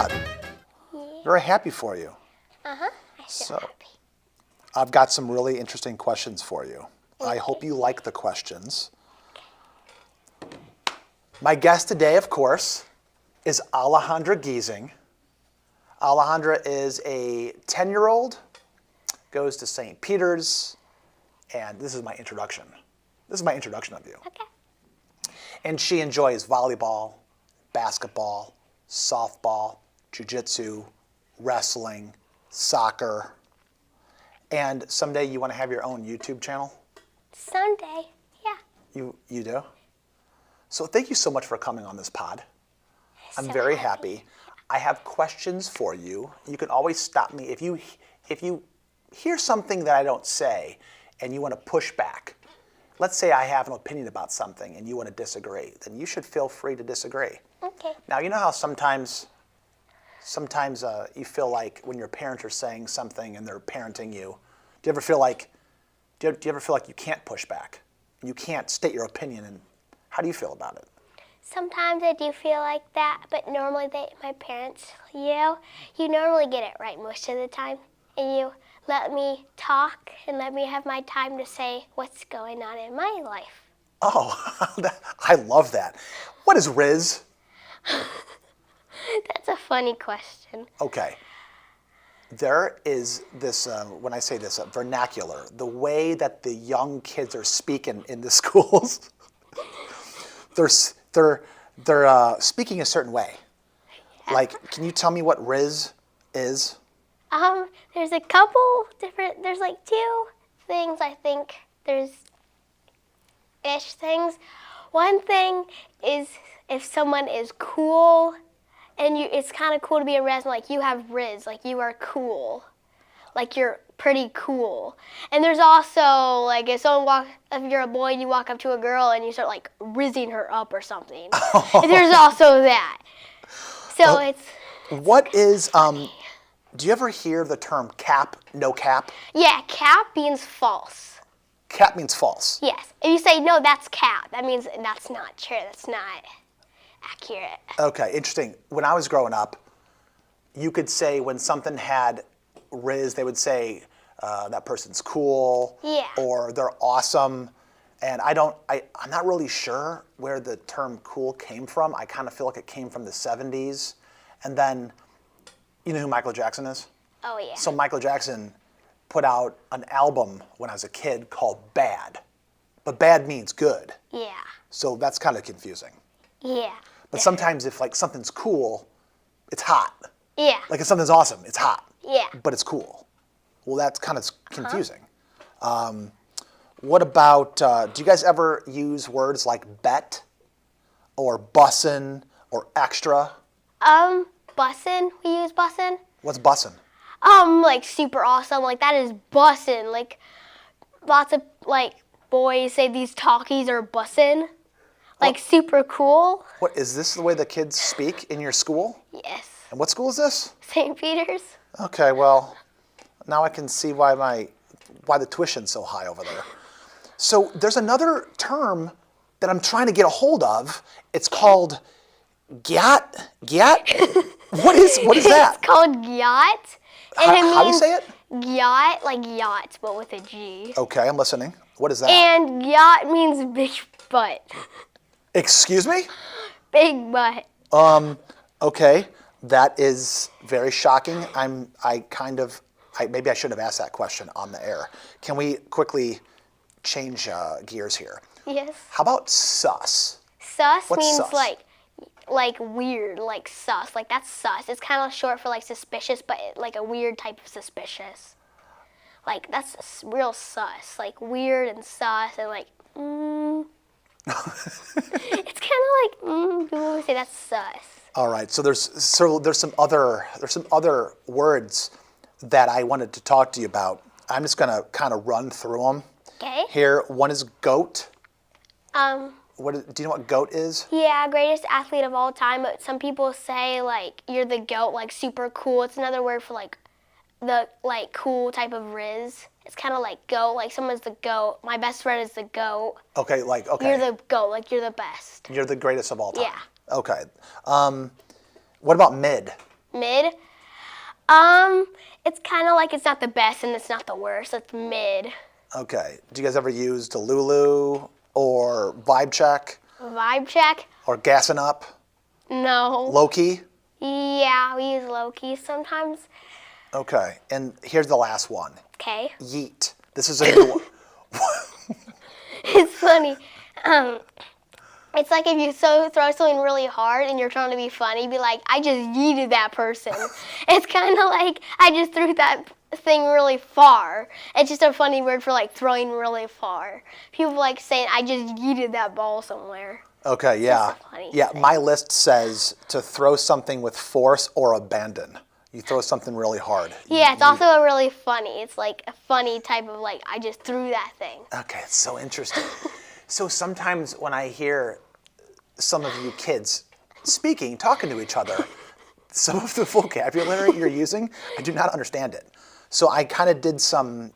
glad. Yeah. Very happy for you. Uh-huh. I feel So, happy. I've got some really interesting questions for you. I Okay. hope you like the questions. My guest today, of course, is Alejandra Giesing. Alejandra is a 10-year-old, goes to St. Peter's, and this is my introduction. This is my introduction of you. Okay. And she enjoys volleyball, basketball, softball, jiu-jitsu, wrestling, soccer, and someday you want to have your own YouTube channel? Someday. Yeah. You do? So thank you so much for coming on this pod. I'm very happy. I have questions for you. You can always stop me if you hear something that I don't say and you want to push back. Let's say I have an opinion about something and you want to disagree, then you should feel free to disagree. Okay. Now, you know how sometimes you feel like when your parents are saying something and they're parenting you, do you ever feel like you can't push back? You can't state your opinion, and how do you feel about it? Sometimes I do feel like that, but normally my parents, you normally get it right most of the time, and you let me talk and let me have my time to say what's going on in my life. Oh, I love that. What is Riz? That's a funny question. Okay. There is this, when I say this, vernacular, the way that the young kids are speaking in the schools. They're speaking a certain way. Like, can you tell me what Riz is? There's a couple different, there's like two things I think there's ish things. One thing is if someone is cool and it's kind of cool to be a Riz, like you have Riz, like you are cool. Like you're pretty cool. And there's also like if you're a boy and you walk up to a girl and you start like rizzing her up or something. There's also that. So What is do you ever hear the term cap, no cap? Yeah, cap means false. Cap means false. Yes. If you say no, that's cap, that means that's not true. That's not accurate. Okay, interesting. When I was growing up, you could say when something had Riz, they would say that person's cool, Yeah. or they're awesome. And I'm not really sure where the term cool came from. I kind of feel like it came from the 70s. And then, you know who Michael Jackson is? Oh, yeah. So Michael Jackson put out an album when I was a kid called Bad. But bad means good. Yeah. So that's kind of confusing. Yeah. But sometimes if like something's cool, it's hot. Yeah. Like if something's awesome, it's hot. Yeah. But it's cool. Well, that's kind of confusing. What about, do you guys ever use words like bet or bussin' or extra? Bussin', we use bussin'. What's bussin'? Like super awesome, like that is bussin'. Like lots of like boys say these talkies are bussin'. Like super cool. What, is this the way the kids speak in your school? Yes. And what school is this? St. Peter's. Okay, well, now I can see why the tuition's so high over there. So there's another term that I'm trying to get a hold of. It's called gyat. What is that? It's called yacht. And How do you say it? Yacht, like yacht, but with a G. Okay, I'm listening. What is that? And yacht means big butt. Excuse me? Big butt. Okay, that is very shocking. Maybe I should have asked that question on the air. Can we quickly change gears here? Yes. How about sus? Sus What's means sus? like weird, like sus. Like that's sus. It's kind of short for like suspicious, but like a weird type of suspicious. Like that's real sus. Like weird and sus and like It's kind of like people would say that's sus. All right. So there's some other words that I wanted to talk to you about. I'm just gonna kind of run through them. Okay. Here, one is goat. Um. Do you know what goat is? Yeah, greatest athlete of all time. But some people say like you're the goat, like super cool. It's another word for like the like cool type of Riz. It's kind of like goat, like someone's the goat. My best friend is the goat. Okay, okay. You're the goat, like you're the best. You're the greatest of all time. Yeah. Okay. What about mid? Mid? It's kind of like it's not the best and it's not the worst. It's mid. Okay. Do you guys ever use Delulu or Vibe Check Vibe check? or Gassing Up? No. Low Key? Yeah, we use low key sometimes. Okay. And here's the last one. Okay. Yeet. This is a new one. It's funny. It's like if you throw something really hard and you're trying to be funny, be like, I just yeeted that person. It's kind of like I just threw that thing really far. It's just a funny word for like throwing really far. People like saying, I just yeeted that ball somewhere. Okay, yeah. Just a funny Yeah, thing. my list says to throw something with force or abandon. You throw something really hard. Yeah, it's also a really funny. It's like a funny type of like, I just threw that thing. Okay, it's so interesting. So sometimes when I hear some of you kids speaking, talking to each other, some of the vocabulary you're using, I do not understand it. So I kind of did some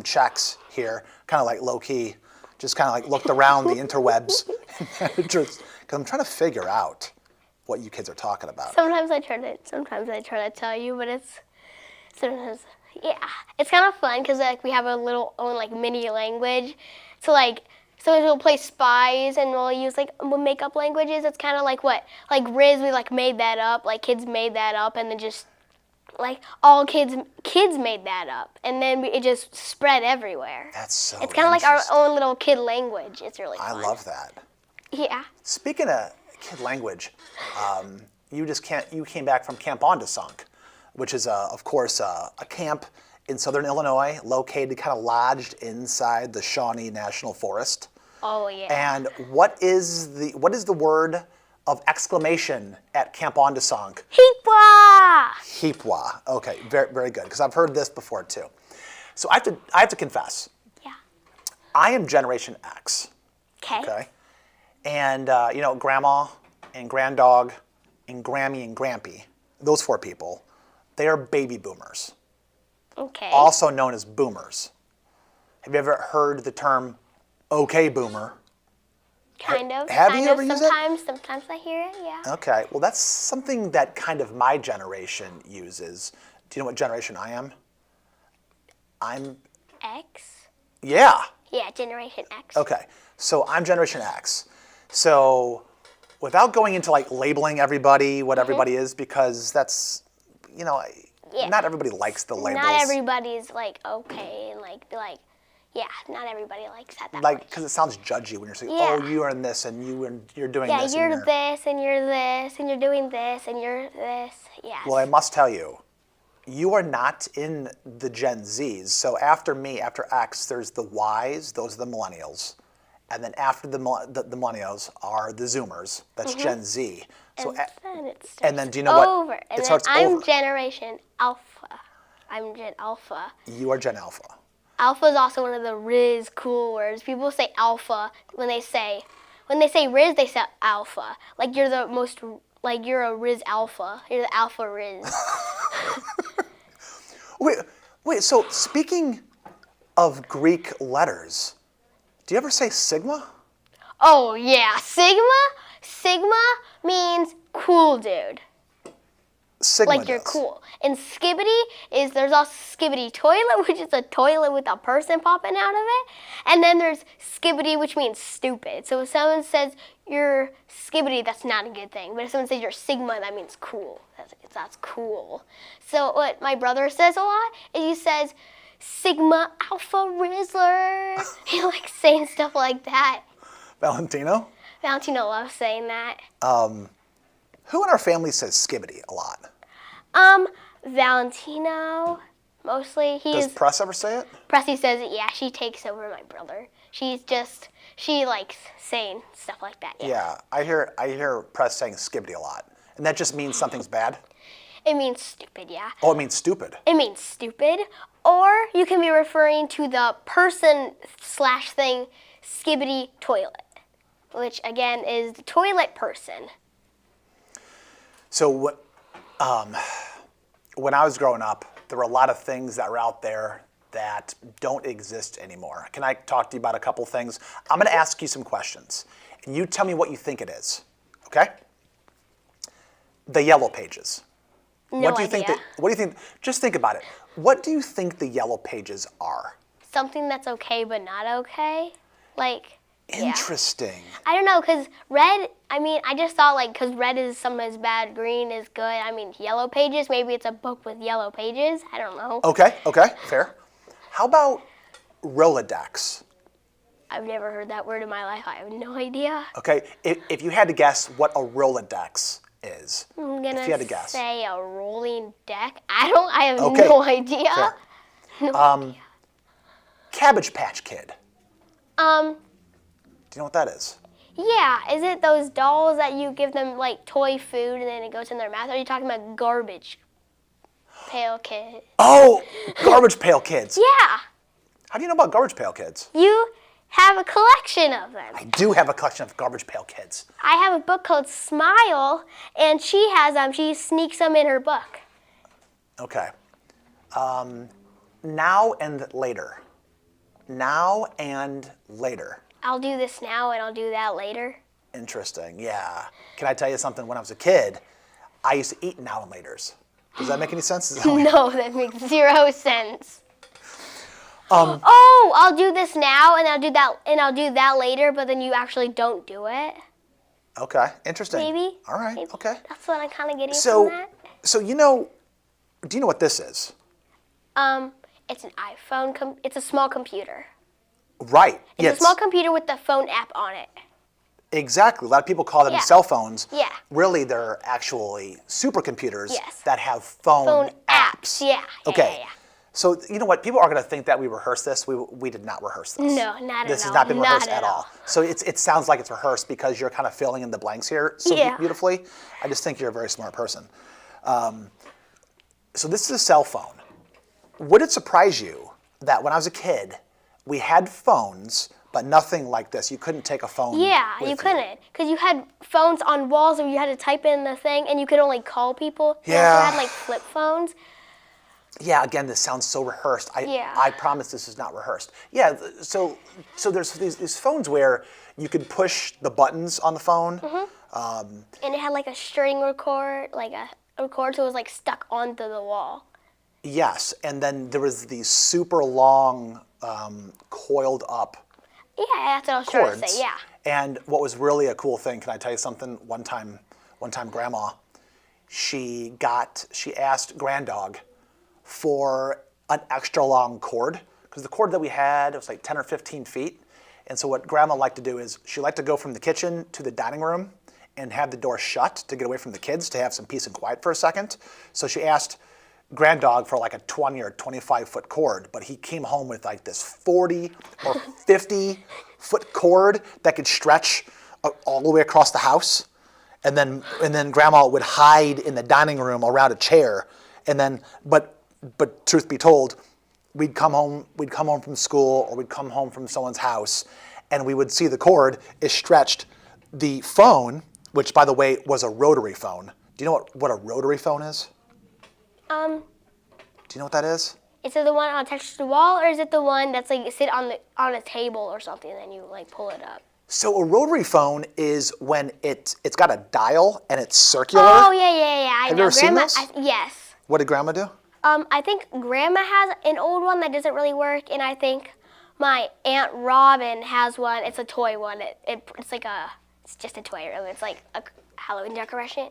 checks here, kind of like low key, just kind of like looked around the interwebs, because I'm trying to figure out what you kids are talking about. Sometimes I try to tell you, but it's sometimes, yeah. It's kind of fun because like we have a little own like mini language. So like, sometimes we'll play spies and we'll make up languages. It's kind of like what? Like Riz, we like made that up. Like kids made that up and then just like all kids made that up. And then it just spread everywhere. That's so It's kind of like our interesting. own little kid language. It's really fun. I love that. Yeah. Speaking of kid language, you came back from Camp Ondasunk, which is of course a camp in southern Illinois, located kind of lodged inside the Shawnee National Forest. Oh yeah. And what is the word of exclamation at Camp Ondasunk? Heepwa! Heepwa. Okay, very very good, because I've heard this before too. So I have to confess, Yeah. I am Generation X. Okay. Okay. And, Grandma and Granddog and Grammy and Grampy, those four people, they are baby boomers, Okay. also known as boomers. Have you ever heard the term, okay, boomer? Kind of. Have kind you of. ever used it? Sometimes I hear it, yeah. Okay, well, that's something that kind of my generation uses. Do you know what generation I am? I'm, X? yeah. Yeah, Generation X. Okay, so I'm Generation X. So without going into like labeling everybody what everybody is, because that's, Yeah. not everybody likes the labels. Not everybody's like okay and like yeah, not everybody likes that Like, much. because it sounds judgy when you're saying, Yeah. oh, you are in this and you're doing Yeah, this. you're and this and you're this and you're doing this and you're this. Yes. Well, I must tell you, you are not in the Gen Zs. So after me, after X, there's the Ys, those are the millennials. And then after the millennials are the Zoomers. That's Gen Z. So and then it starts and then do you know what? over. And It then starts I'm over. Generation Alpha. I'm Gen Alpha. You are Gen Alpha. Alpha is also one of the Riz cool words. People say alpha when they say Riz, they say alpha. Like you're the most, like you're a Riz alpha. You're the alpha Riz. Wait. So speaking of Greek letters, do you ever say sigma? Oh yeah, Sigma means cool dude. Sigma Like you're does. cool. And skibbity there's also skibbity toilet, which is a toilet with a person popping out of it. And then there's skibbity, which means stupid. So if someone says you're skibbity, that's not a good thing. But if someone says you're sigma, that means cool. That's cool. So what my brother says a lot is he says, Sigma Alpha Rizzler. He likes saying stuff like that. Valentino? Valentino loves saying that. Who in our family says skibbity a lot? Valentino, mostly. Does Press ever say it? Pressy says it, yeah, she takes over my brother. She likes saying stuff like that, yeah. Yeah, I hear Press saying skibbity a lot. And that just means something's bad? It means stupid, yeah. Oh, it means stupid. It means stupid. Or you can be referring to the person/thing skibbity toilet, which again is the toilet person. So when I was growing up, there were a lot of things that were out there that don't exist anymore. Can I talk to you about a couple things? I'm going to ask you some questions, and you tell me what you think it is, okay? The Yellow Pages. What do you idea. what do you think? Just think about it. What do you think the yellow pages are? Something that's okay but not okay. Like, yeah. Interesting. I don't know, because red, I mean, I just thought, like, because red is something is bad, green is good. I mean, yellow pages, maybe it's a book with yellow pages. I don't know. Okay, fair. How about Rolodex? I've never heard that word in my life. I have no idea. Okay, if you had to guess what a Rolodex is, I'm if you had to gonna guess. say a rolling deck. I have Okay, no idea. fair. No idea. Cabbage Patch Kid. Do Um, you know what that is? yeah, is it those dolls that you give them like toy food and then it goes in their mouth? Or are you talking about Garbage Pail Kid? Oh, Garbage Pail Kids. Yeah, How do you know about Garbage Pail Kids? you have a collection of them. I do have a collection of Garbage Pail Kids. I have a book called Smile, and she has them. She sneaks them in her book. Okay. Now and later. Now and later. I'll do this now, and I'll do that later. Interesting, yeah. Can I tell you something? When I was a kid, I used to eat now and laters. Does that make any sense? No, that makes 0 sense. Oh, I'll do this now, and I'll do that later. But then you actually don't do it. Okay, interesting. Maybe. All right, Maybe. okay. That's what I'm kind of getting So, from that. so you know, do you know what this is? It's an iPhone. It's a small computer. Right. It's a small computer with the phone app on it. Exactly. A lot of people call them Yeah. cell phones. Yeah. Really, they're actually supercomputers Yes. that have phone apps. Yeah. Okay. Yeah. So you know what? People are going to think that we rehearsed this. We did not rehearse this. No, not This at has all. not been rehearsed Not at at all. So it sounds like it's rehearsed because you're kind of filling in the blanks here so Yeah. beautifully. I just think you're a very smart person. So this is a cell phone. Would it surprise you that when I was a kid, we had phones, but nothing like this? You couldn't take a phone. Yeah, with you couldn't, because you had phones on walls and you had to type in the thing, and you could only call people. You Yeah. also had like flip phones. Yeah, again, this sounds so rehearsed. Yeah. I promise this is not rehearsed. Yeah, so there's these phones where you could push the buttons on the phone. And it had like a string record, like a record, so it was like stuck onto the wall. Yes, and then there was these super long, coiled up Yeah, that's what I was trying cords. to say. Yeah. And what was really a cool thing, can I tell you something? One time Grandma, she asked Granddog for an extra long cord, because the cord that we had, it was like 10 or 15 feet. And so what Grandma liked to do is she liked to go from the kitchen to the dining room and have the door shut to get away from the kids, to have some peace and quiet for a second. So she asked Granddog for like a 20 or 25 foot cord, but he came home with like this 40 or 50 foot cord that could stretch all the way across the house. And then Grandma would hide in the dining room around a chair. And then, but truth be told, we'd come home from school, or we'd come home from someone's house, and we would see the cord is stretched. The phone, which by the way was a rotary phone. Do you know what a rotary phone is? Do you know what that is? Is it the one attached to the wall, or is it the one that's like sit on a table or something, and then you like pull it up? So a rotary phone is when it's got a dial and it's circular. Oh yeah. I Have know. you ever seen this? Yes. What did Grandma do? I think Grandma has an old one that doesn't really work, and I think my Aunt Robin has one. It's a toy one. It's just a toy. Really. It's like a Halloween decoration.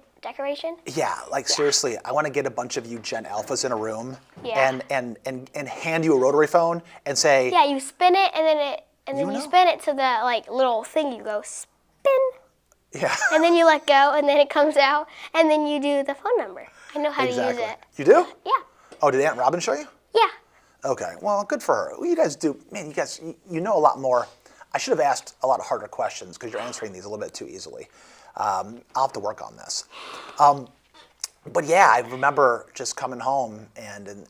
Yeah, like seriously, I want to get a bunch of you Gen Alphas in a room Yeah. and hand you a rotary phone and say, Yeah, you spin it, and then You you know. spin it to the like little thing. You go spin, yeah. and then you let go, and then it comes out, and then you do the phone number. I know how Exactly. to use it. You do? Yeah. Oh, did Aunt Robin show you? Yeah. Okay, well, good for her. Well, you guys do, man, you guys, you know a lot more. I should have asked a lot of harder questions because you're answering these a little bit too easily. I'll have to work on this. But yeah, I remember just coming home and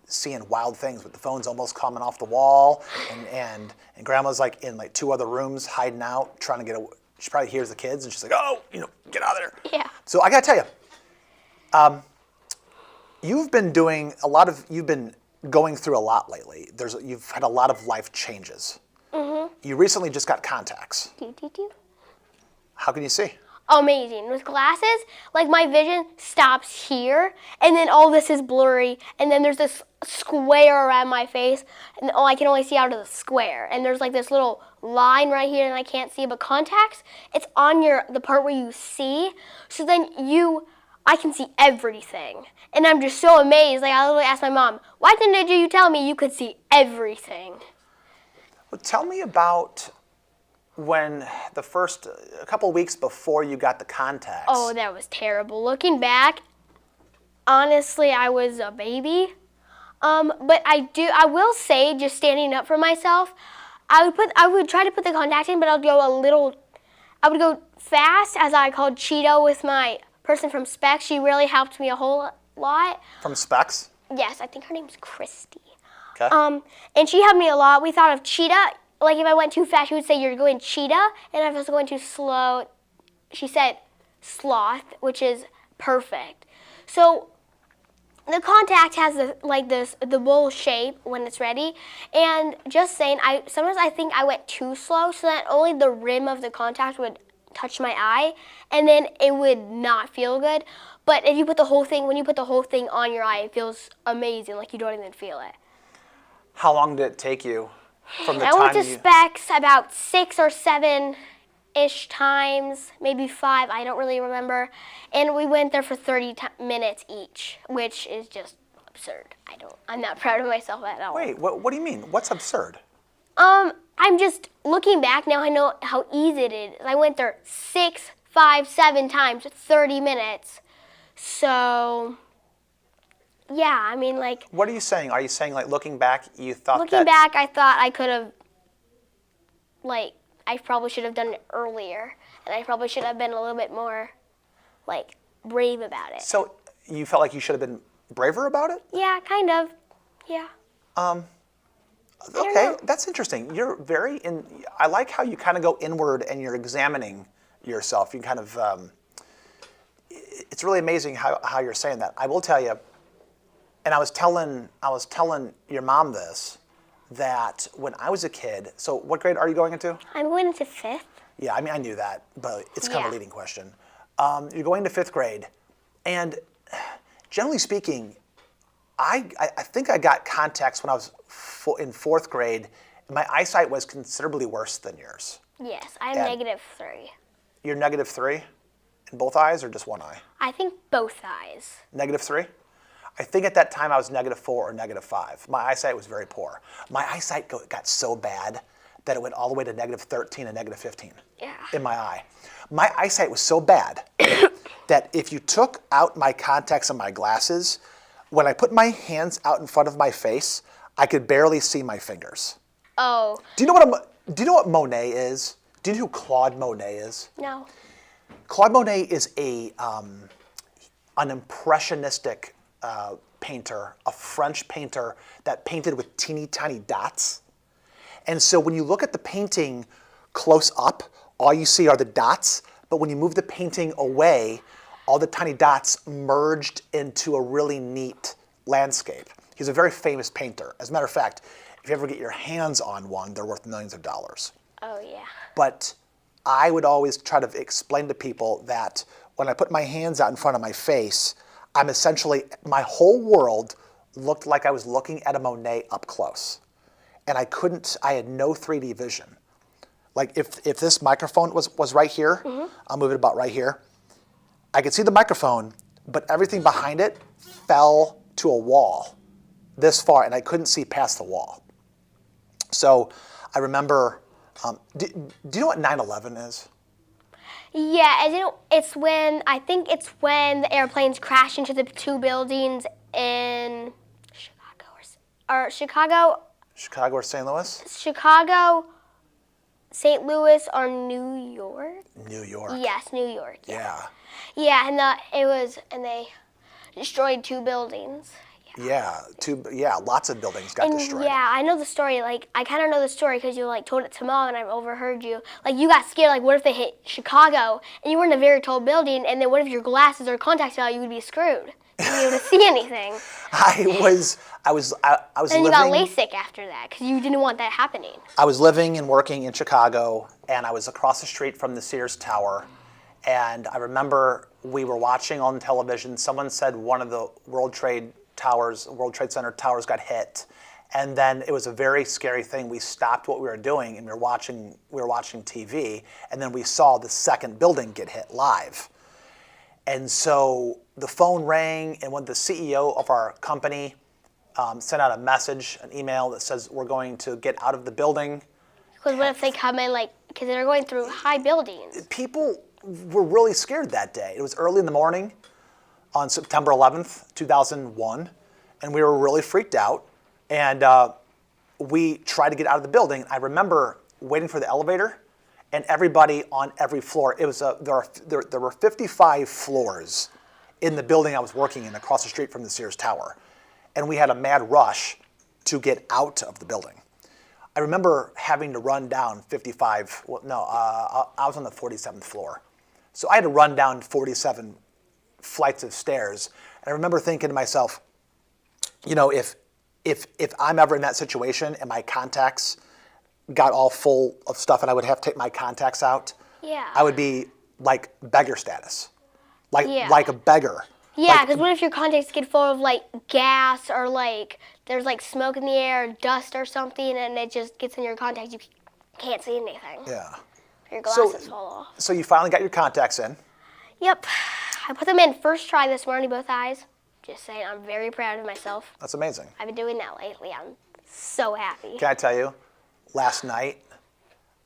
seeing wild things with the phones almost coming off the wall, and Grandma's like in like 2 other rooms hiding out, trying to get away. She probably hears the kids and she's like, oh, get out of there. Yeah. So I gotta tell you, you've been going through a lot lately. You've had a lot of life changes. Mm-hmm. You recently just got contacts. Do. How can you see? amazing. With glasses, like my vision stops here, and then all this is blurry, and then there's this square around my face, and I can only see out of the square. And there's like this little line right here, and I can't see. But contacts, it's on the part where you see. So then I can see everything, and I'm just so amazed. Like I literally asked my mom, "Why didn't you tell me you could see everything?" Well, tell me about when a couple weeks before you got the contacts. Oh, that was terrible. Looking back, honestly, I was a baby. But I will say, just standing up for myself, I would try to put the contacts in, but I would go fast, as I called Cheeto with my person from Specs. She really helped me a whole lot. From Specs? Yes, I think her name's Christy. Okay. And she helped me a lot. We thought of cheetah. Like if I went too fast, she would say you're going cheetah, and if I was going too slow, she said sloth, which is perfect. So the contact has the bowl shape when it's ready, and just saying, sometimes I think I went too slow, so that only the rim of the contact would touch my eye, and then it would not feel good. But if you put the whole thing, when you put the whole thing on your eye, it feels amazing, like you don't even feel it. How long did it take you from the I time went to Specs about 6 or 7-ish times, maybe 5, I don't really remember. And we went there for 30 minutes each, which is just absurd. I'm not proud of myself at all. Wait, what do you mean? What's absurd? I'm just looking back now, I know how easy it is. I went there 6, 5, 7 times, 30 minutes. So, yeah, I mean, like... What are you saying? Are you saying, like, looking back, you thought Looking back, I thought I could have, like, I probably should have done it earlier. And I probably should have been a little bit more, like, brave about it. So, you felt like you should have been braver about it? Yeah, kind of. Yeah. Okay, that's interesting. You're I like how you kind of go inward and you're examining yourself. You kind of, it's really amazing how you're saying that. I will tell you, and I was telling your mom this, that when I was a kid, so what grade are you going into? I'm going into 5th. Yeah, I mean, I knew that, but it's kind of a Yeah. leading question. You're going to 5th grade, and generally speaking, I think I got contacts when I was in 4th grade. My eyesight was considerably worse than yours. Yes, I'm And- -3. You're -3 in both eyes or just one eye? I think both eyes. -3? I think at that time I was -4 or -5. My eyesight was very poor. My eyesight got so bad that it went all the way to -13 and -15 Yeah. in my eye. My eyesight was so bad that if you took out my contacts and my glasses, when I put my hands out in front of my face, I could barely see my fingers. Oh, Do you know what Monet is? Do you know who Claude Monet is? no. Claude Monet is an impressionistic painter, a French painter that painted with teeny tiny dots. And so when you look at the painting close up, all you see are the dots, but when you move the painting away, all the tiny dots merged into a really neat landscape. He's a very famous painter. As a matter of fact, if you ever get your hands on one, they're worth millions of dollars. Oh, yeah. But I would always try to explain to people that when I put my hands out in front of my face, I'm essentially, my whole world looked like I was looking at a Monet up close. And I had no 3D vision. Like if this microphone was right here, I'll move it about right here, I could see the microphone, but everything behind it fell to a wall this far, and I couldn't see past the wall. So I remember, do you know what 9/11 is? Yeah, I think it's when the airplanes crash into the 2 buildings in Chicago Chicago or St. Louis? Chicago, St. Louis, or New York? New York. Yes, New York. Yeah. Yeah, and they destroyed 2 buildings. Yeah, lots of buildings got And destroyed. yeah, I know the story. Like, I kind of know the story because you like told it to Mom, and I've overheard you. Like, you got scared. Like, what if they hit Chicago, and you were in a very tall building, and then what if your glasses or contacts fell out? You would be screwed. You wouldn't be able to see anything. I was And living. you got LASIK after that because you didn't want that happening. I was living and working in Chicago, and I was across the street from the Sears Tower, And I remember we were watching on television, someone said one of the World Trade Center towers got hit. And then it was a very scary thing. We stopped what we were doing and we were watching TV, and then we saw the second building get hit live. And so the phone rang, and when the CEO of our company sent out a message, an email that says we're going to get out of the building. Because what if they come in, because they're going through high buildings? People were really scared that day. It was early in the morning on September 11th, 2001, and we were really freaked out. And we tried to get out of the building. I remember waiting for the elevator, and everybody on every floor. It was there were 55 floors in the building I was working in, across the street from the Sears Tower, and we had a mad rush to get out of the building. I remember having to run down 55. Well, no, I was on the 47th floor, so I had to run down 47 flights of stairs. And I remember thinking to myself, you know, if I'm ever in that situation and my contacts got all full of stuff and I would have to take my contacts out, Yeah. I would be like beggar status, Yeah. like a beggar. Yeah, because what if your contacts get full of gas, or there's smoke in the air, dust or something, and it just gets in your contacts, you can't see anything. Yeah. Your glasses fall off. So you finally got your contacts in. Yep. I put them in first try this morning, both eyes. Just saying, I'm very proud of myself. That's amazing. I've been doing that lately. I'm so happy. Can I tell you, last night,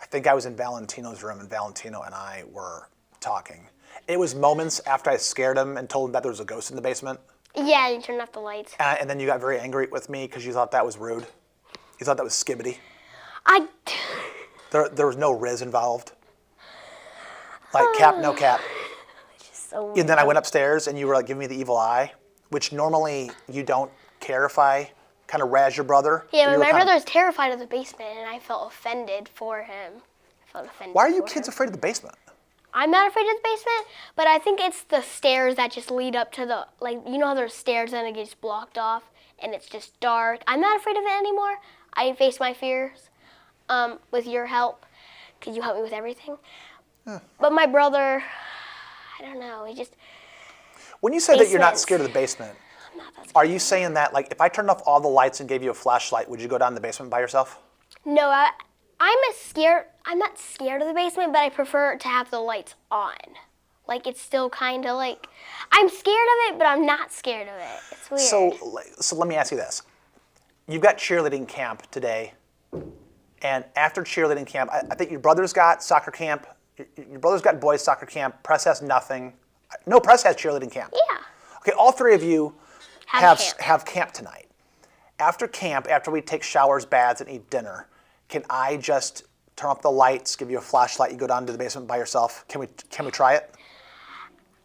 I think I was in Valentino's room, and Valentino and I were talking. It was moments after I scared him and told him that there was a ghost in the basement. Yeah, you turned off the lights. And then you got very angry with me because you thought that was rude. You thought that was skibbity. There was no Riz involved. Cap, no cap. So And then I went upstairs and you were giving me the evil eye, which normally you don't care if I kind of razz your brother. Yeah, but my brother was terrified of the basement, and I felt offended for him. Why are you kids afraid of the basement? I'm not afraid of the basement, but I think it's the stairs that just lead up to the, you know how there's stairs and it gets blocked off and it's just dark. I'm not afraid of it anymore. I face my fears with your help, because you help me with everything. But my brother, I don't know, he just... When you say that you're not Basements. scared of the basement, I'm not that scared. are you saying that, if I turned off all the lights and gave you a flashlight, would you go down in the basement by yourself? No, I'm not scared of the basement, but I prefer to have the lights on. It's still kind of I'm scared of it, but I'm not scared of it. It's weird. So let me ask you this. You've got cheerleading camp today, and after cheerleading camp, I think your brother's got soccer camp, your brother's got boys soccer camp, Press has nothing. No, Press has cheerleading camp. Yeah. Okay, all three of you Have have camp tonight. After camp, after we take showers, baths, and eat dinner, can I just turn off the lights, give you a flashlight, you go down to the basement by yourself? Can we try it?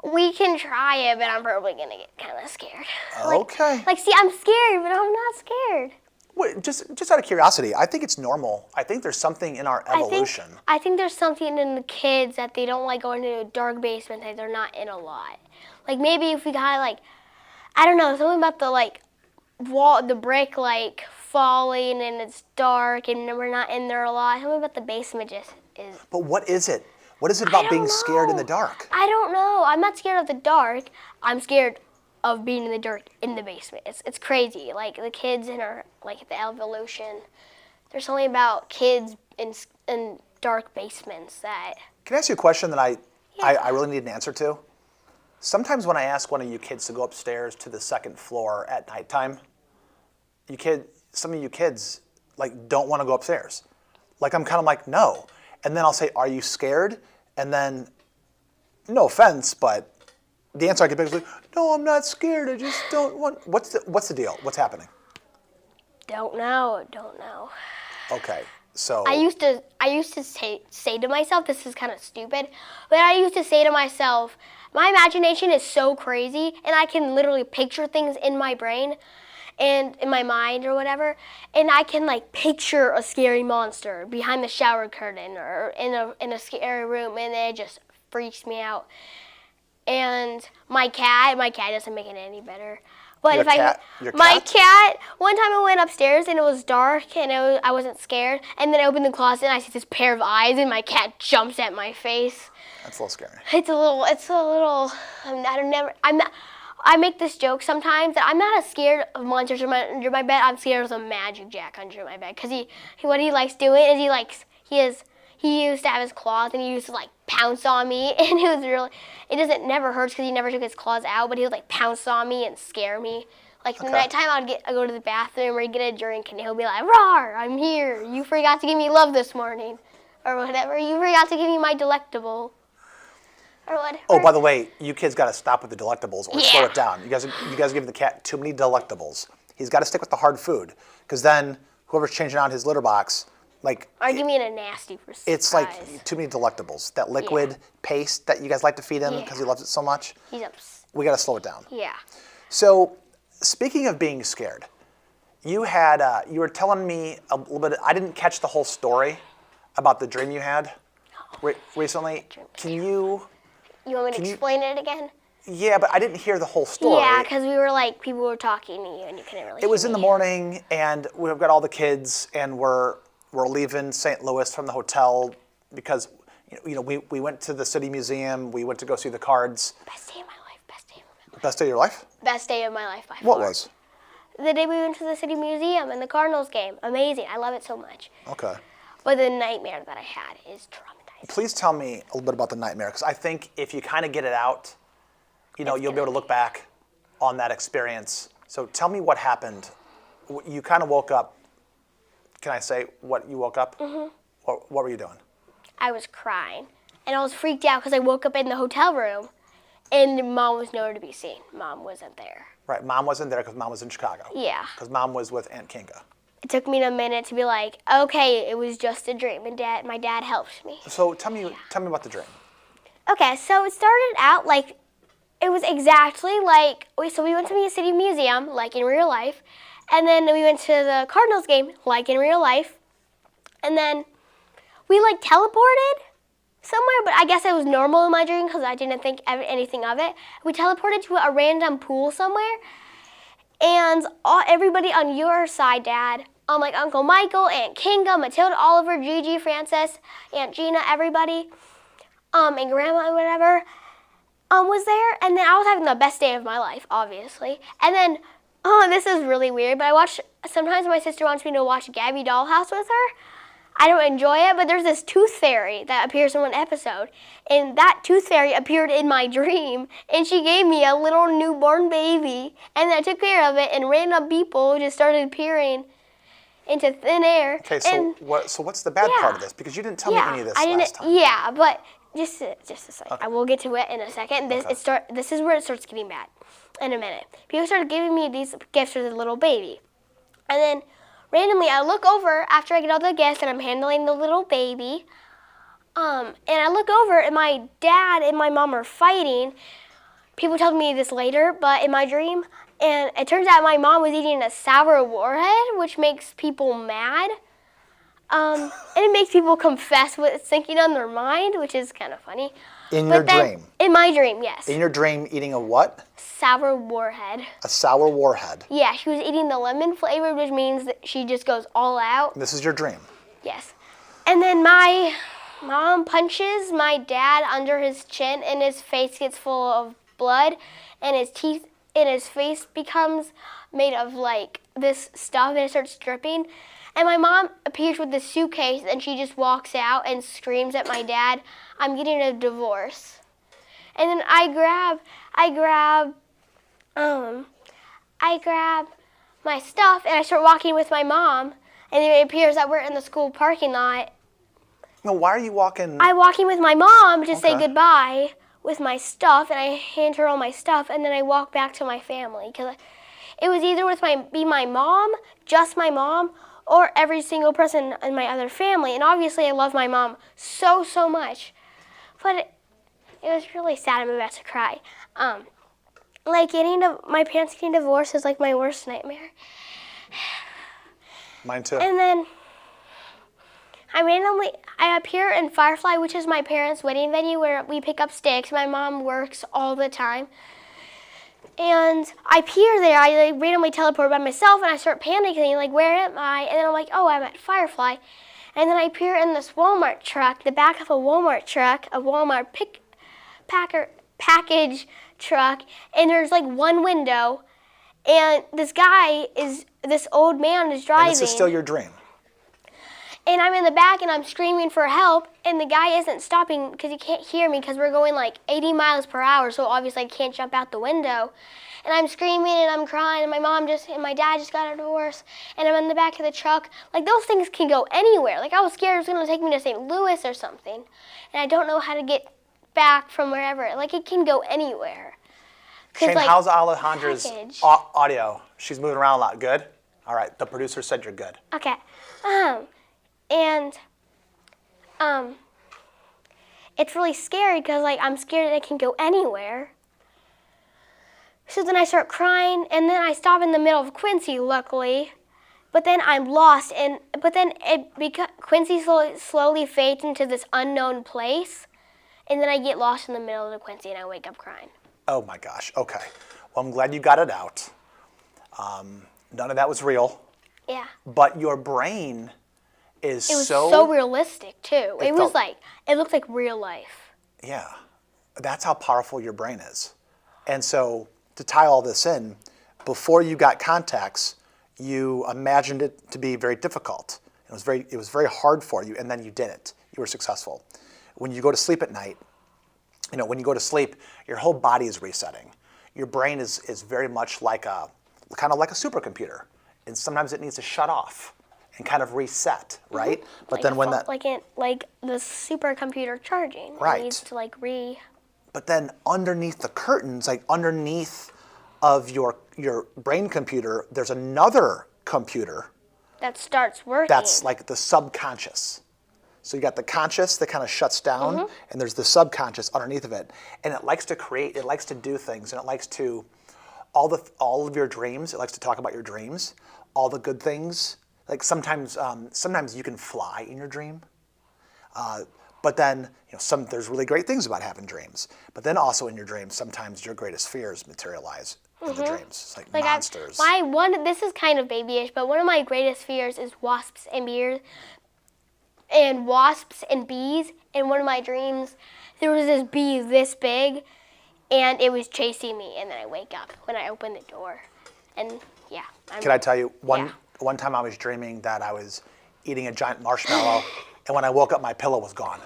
We can try it, but I'm probably going to get kind of scared. Okay. See, I'm scared, but I'm not scared. Wait, just out of curiosity, I think it's normal. I think there's something in our evolution. I think there's something in the kids that they don't like going to a dark basement that they're not in a lot. Maybe if we got I don't know, something about the wall, the brick falling and it's dark and we're not in there a lot. Something about the basement just is. But what is it? What is it about being scared in the dark? I don't know. I'm not scared of the dark. I'm scared of being in the dark in the basement. It's crazy. The kids in our the evolution. There's something about kids in dark basements that. Can I ask you a question that I really need an answer to? Sometimes when I ask one of you kids to go upstairs to the second floor at nighttime, some of you kids don't want to go upstairs. I'm kind of no. And then I'll say, are you scared? And then, no offense, but the answer I get back is no, I'm not scared. I just don't want. What's the deal? What's happening? Don't know. Okay, so I used to say to myself, this is kind of stupid, but I used to say to myself, my imagination is so crazy, and I can literally picture things in my brain and in my mind or whatever, and I can picture a scary monster behind the shower curtain or in a scary room, and it just freaks me out. And my cat doesn't make it any better. But Your cat? Your my cat? cat, one time I went upstairs and it was dark and I wasn't scared. And then I opened the closet and I see this pair of eyes and my cat jumps at my face. That's a little scary. I make this joke sometimes that I'm not as scared of monsters under my bed. I'm scared of the magic jack under my bed. Because what he likes doing is he used to have his claws and he used to like pounce on me. And it never hurts because he never took his claws out, but he would like pounce on me and scare me. Like Okay. the nighttime I'd go to the bathroom or he'd get a drink and he'll be like, "Roar, I'm here. You forgot to give me love this morning." Or whatever. "You forgot to give me my delectable." Or whatever. Oh, by the way, you kids got to stop with the delectables or slow Yeah. it down. You guys are giving the cat too many delectables. He's got to stick with the hard food, because then whoever's changing out his litter box, like Or give me a nasty for surprise. it's like too many delectables. That liquid paste that you guys like to feed him because he loves it so much. He's upset. We got to slow it down. Yeah. So, speaking of being scared, you were telling me a little bit. I didn't catch the whole story about the dream you had recently. Can you? You want me to explain it again? Yeah, but I didn't hear the whole story. Yeah, because we were like, people were talking to you and you couldn't really It was hear in the me. morning, and we've got all the kids, and we're leaving St. Louis from the hotel because we went to the City Museum. We went to go see the cards. Best day of my life. Best day of my life. Best day of your life? Best day of my life by What far. was? The day we went to the City Museum and the Cardinals game. Amazing. I love it so much. Okay. But the nightmare that I had is traumatizing. Please tell me a little bit about the nightmare, because I think if you kind of get it out, you'll be able to look back on that experience. So tell me what happened. You kind of woke up. Can I say what you woke up? Mm-hmm. What were you doing? I was crying. And I was freaked out because I woke up in the hotel room and Mom was nowhere to be seen. Mom wasn't there. Right, Mom wasn't there because Mom was in Chicago. Yeah. Because Mom was with Aunt Kinga. It took me a minute to be like, okay, it was just a dream. And my dad helped me. So tell me about the dream. Okay, so it started out like, it was exactly like, so we went to the City Museum, like in real life. And then we went to the Cardinals game, like in real life. And then we like teleported somewhere, but I guess it was normal in my dream because I didn't think anything of it. We teleported to a random pool somewhere. And everybody on your side, Dad, like Uncle Michael, Aunt Kinga, Matilda, Oliver, Gigi, Frances, Aunt Gina, everybody, and Grandma and whatever, was there. And then I was having the best day of my life, obviously. And then, this is really weird, but sometimes my sister wants me to watch Gabby Dollhouse with her. I don't enjoy it, but there's this tooth fairy that appears in one episode. And that tooth fairy appeared in my dream, and she gave me a little newborn baby. And I took care of it, and random people just started appearing into thin air. Okay, so what's the bad part of this? Because you didn't tell me any of this last time. Yeah, but just a second. Okay. I will get to it in a second. This is where it starts getting bad in a minute. People started giving me these gifts for the little baby. And then randomly, I look over after I get all the gifts and I'm handling the little baby. And I look over and my dad and my mom are fighting. People told me this later, but in my dream. And it turns out my mom was eating a sour warhead, which makes people mad. And it makes people confess what's thinking on their mind, which is kind of funny. In your dream? In my dream, yes. In your dream, eating a what? Sour warhead. A sour warhead. Yeah, she was eating the lemon flavor, which means that she just goes all out. This is your dream? Yes. And then my mom punches my dad under his chin, and his face gets full of blood, and his teeth and his face becomes made of like this stuff, and it starts dripping. And my mom appears with this suitcase, and she just walks out and screams at my dad, "I'm getting a divorce." And then I grab my stuff, and I start walking with my mom. And then it appears that we're in the school parking lot. No, why are you walking? I'm walking with my mom to say Okay. goodbye with my stuff, and I hand her all my stuff, and then I walk back to my family. Because it was either with my mom, just my mom, or every single person in my other family. And obviously I love my mom so, so much. But it was really sad. I'm about to cry. Like my parents getting divorced is like my worst nightmare. Mine too. And then I appear in Firefly, which is my parents' wedding venue where we pick up sticks. My mom works all the time. And I appear there. I like randomly teleport by myself, and I start panicking. Like, where am I? And then I'm like, oh, I'm at Firefly. And then I appear in this Walmart truck, the back of a Walmart truck, a Walmart package truck, and there's like one window, and this old man is driving. And this is still your dream. And I'm in the back and I'm screaming for help, and the guy isn't stopping because he can't hear me because we're going like 80 miles per hour, so obviously I can't jump out the window. And I'm screaming and I'm crying, and my dad just got a divorce, and I'm in the back of the truck. Like, those things can go anywhere. Like, I was scared it was going to take me to St. Louis or something, and I don't know how to get back from wherever. Like, it can go anywhere. Shane, like, how's Alejandra's package. audio? She's moving around a lot. Good? All right, the producer said you're good. Okay. It's really scary because, like, I'm scared that it can go anywhere. So then I start crying, and then I stop in the middle of Quincy, luckily. But then I'm lost, but then Quincy slowly fades into this unknown place, and then I get lost in the middle of the Quincy, and I wake up crying. Oh my gosh. Okay. Well, I'm glad you got it out. None of that was real. Yeah. But your brain is It was so realistic too. It looked like real life. Yeah. That's how powerful your brain is. And so to tie all this in, before you got contacts, you imagined it to be very difficult. It was very hard for you, and then you did it. You were successful. When you go to sleep at night, when you go to sleep, your whole body is resetting. Your brain is very much like kind of like a supercomputer, and sometimes it needs to shut off and kind of reset, right? Mm-hmm. But then like the supercomputer charging, right, it needs to But then underneath the curtains, like underneath of your brain computer, there's another computer that starts working. That's like the subconscious. So you got the conscious that kind of shuts down, and there's the subconscious underneath of it, and it likes to create, it likes to do things, and it likes to all of your dreams. It likes to talk about your dreams, all the good things. Like sometimes you can fly in your dream, but then there's really great things about having dreams. But then also in your dreams, sometimes your greatest fears materialize in the dreams, like monsters. This is kind of babyish, but one of my greatest fears is wasps and bees. And wasps and bees. In one of my dreams, there was this bee this big, and it was chasing me. And then I wake up when I open the door, and yeah. Can I tell you one time I was dreaming that I was eating a giant marshmallow, and when I woke up, my pillow was gone.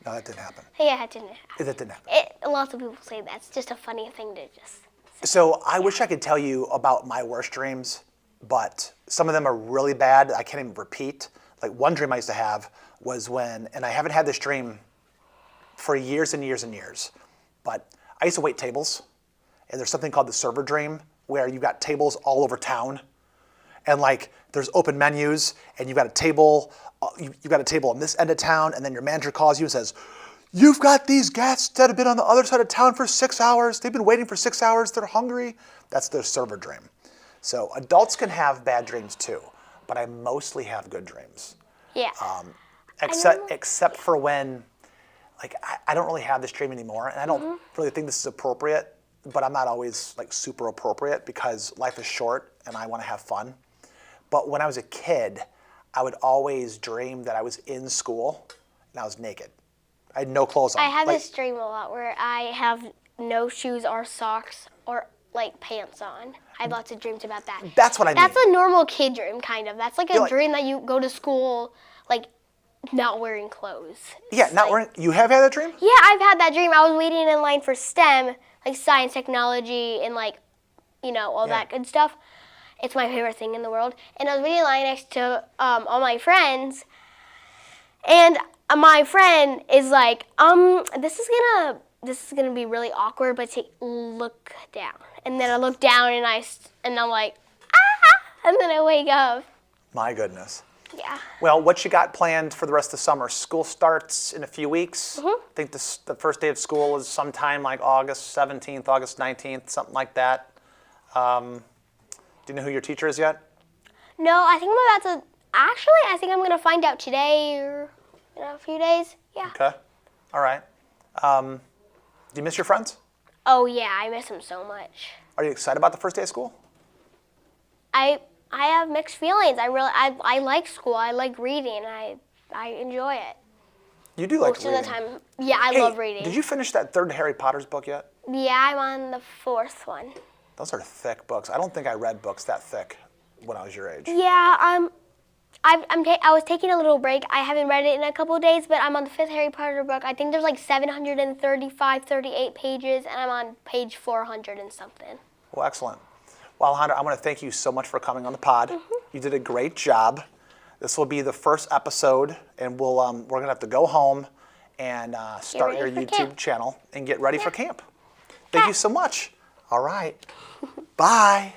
No, that didn't happen. Yeah, it didn't happen. That didn't happen. Lots of people say that. It's just a funny thing to just say. So I wish I could tell you about my worst dreams, but some of them are really bad. I can't even repeat. Like one dream I used to have was and I haven't had this dream for years and years and years, but I used to wait tables, and there's something called the server dream where you've got tables all over town, and like there's open menus, and you've got a table on this end of town, and then your manager calls you and says, "You've got these guests that have been on the other side of town for 6 hours. They've been waiting for 6 hours. They're hungry." That's the server dream. So adults can have bad dreams too, but I mostly have good dreams. Yeah. Except for when, like, I don't really have this dream anymore, and I don't really think this is appropriate, but I'm not always like super appropriate because life is short and I want to have fun. But when I was a kid, I would always dream that I was in school and I was naked. I had no clothes on. I have this dream a lot where I have no shoes or socks or like pants on. I have lots of dreams about that. That's what I mean. That's a normal kid dream, kind of. That's like a dream that you go to school, like, not wearing clothes. Yeah, not wearing. You have had that dream? Yeah, I've had that dream. I was waiting in line for STEM, like science, technology, and like, all that good stuff. It's my favorite thing in the world. And I was waiting in line next to all my friends, and my friend is like, this is gonna be really awkward, but look down. And then I look down and I'm like, ah! And then I wake up. My goodness. Yeah. Well, what you got planned for the rest of the summer? School starts in a few weeks. I think the first day of school is sometime like August 17th, August 19th, something like that. Do you know who your teacher is yet? No, I think I'm gonna find out today or in a few days. Yeah. Okay. All right. Do you miss your friends? Oh yeah, I miss him so much. Are you excited about the first day of school? I have mixed feelings. I like school. I like reading. I enjoy it. You do like Most reading. of the time, yeah, I Hey, love reading. Did you finish that third Harry Potter's book yet? Yeah, I'm on the 4th one. Those are thick books. I don't think I read books that thick when I was your age. Yeah, I was taking a little break. I haven't read it in a couple of days, but I'm on the 5th Harry Potter book. I think there's like 735, 38 pages, and I'm on page 400 and something. Well, excellent. Well, Alejandra, I want to thank you so much for coming on the pod. You did a great job. This will be the first episode, and we're gonna have to go home and start your ready for YouTube camp. channel and get ready for camp. Thank you so much. All right. Bye.